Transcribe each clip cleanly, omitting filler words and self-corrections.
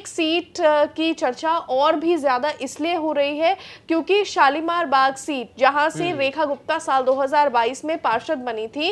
एक सीट की चर्चा और भी ज्यादा इसलिए हो रही है क्योंकि शालीमार बाग सीट जहां से रेखा गुप्ता साल 2022 में पार्षद बनी थी,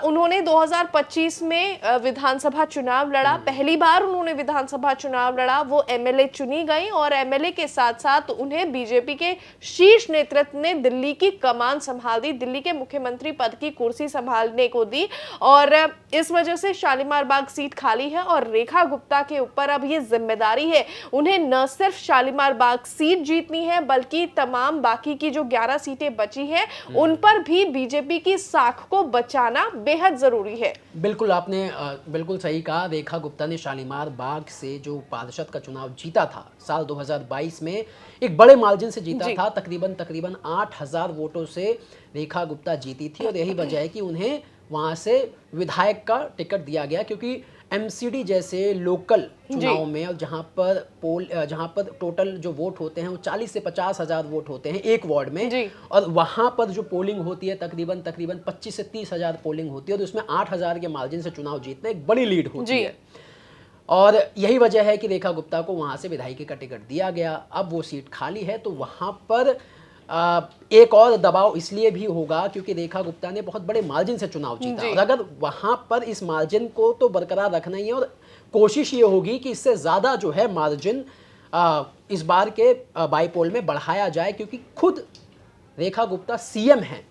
उन्होंने 2025 में विधानसभा चुनाव लड़ा। पहली बार उन्होंने विधानसभा चुनाव लड़ा, वो एमएलए चुनी गई और एमएलए के साथ साथ उन्हें बीजेपी के शीर्ष नेतृत्व ने दिल्ली की कमान संभाल दी, दिल्ली के मुख्यमंत्री पद की कुर्सी संभालने को दी और इस वजह से शालीमार बाग सीट खाली है और रेखा गुप्ता के ऊपर अब ये जिम्मेदारी है। उन्हें न सिर्फ शालीमार बाग सीट जीतनी है बल्कि तमाम बाकी की जो 11 सीटें बची हैं उन पर भी बीजेपी की साख को बचाना बेहद जरूरी है। बिल्कुल, आपने बिल्कुल सही कहा। रेखा गुप्ता ने शालीमार बाग से जो पार्षद का चुनाव जीता था साल 2022 में, एक बड़े मार्जिन से जीता था, तकरीबन 8000 वोटों से रेखा गुप्ता जीती थी और यही वजह है कि उन्हें वहां से विधायक का टिकट दिया गया, क्योंकि एमसीडी जैसे लोकल चुनाव में और जहां पर टोटल जो वोट होते हैं वो 40 से 50 हजार वोट होते हैं एक वार्ड में, और वहां पर जो पोलिंग होती है तकरीबन 25 से 30 हजार पोलिंग होती है और उसमें 8000 के मार्जिन से चुनाव जीतना एक बड़ी लीड होती है। और यही वजह है कि रेखा गुप्ता को वहां से विधायकी का टिकट दिया गया। अब वो सीट खाली है तो वहां पर एक और दबाव इसलिए भी होगा क्योंकि रेखा गुप्ता ने बहुत बड़े मार्जिन से चुनाव जीता और अगर वहां पर इस मार्जिन को तो बरकरार रखना ही है और कोशिश ये होगी कि इससे ज़्यादा जो है मार्जिन इस बार के बाईपोल में बढ़ाया जाए, क्योंकि खुद रेखा गुप्ता सीएम हैं।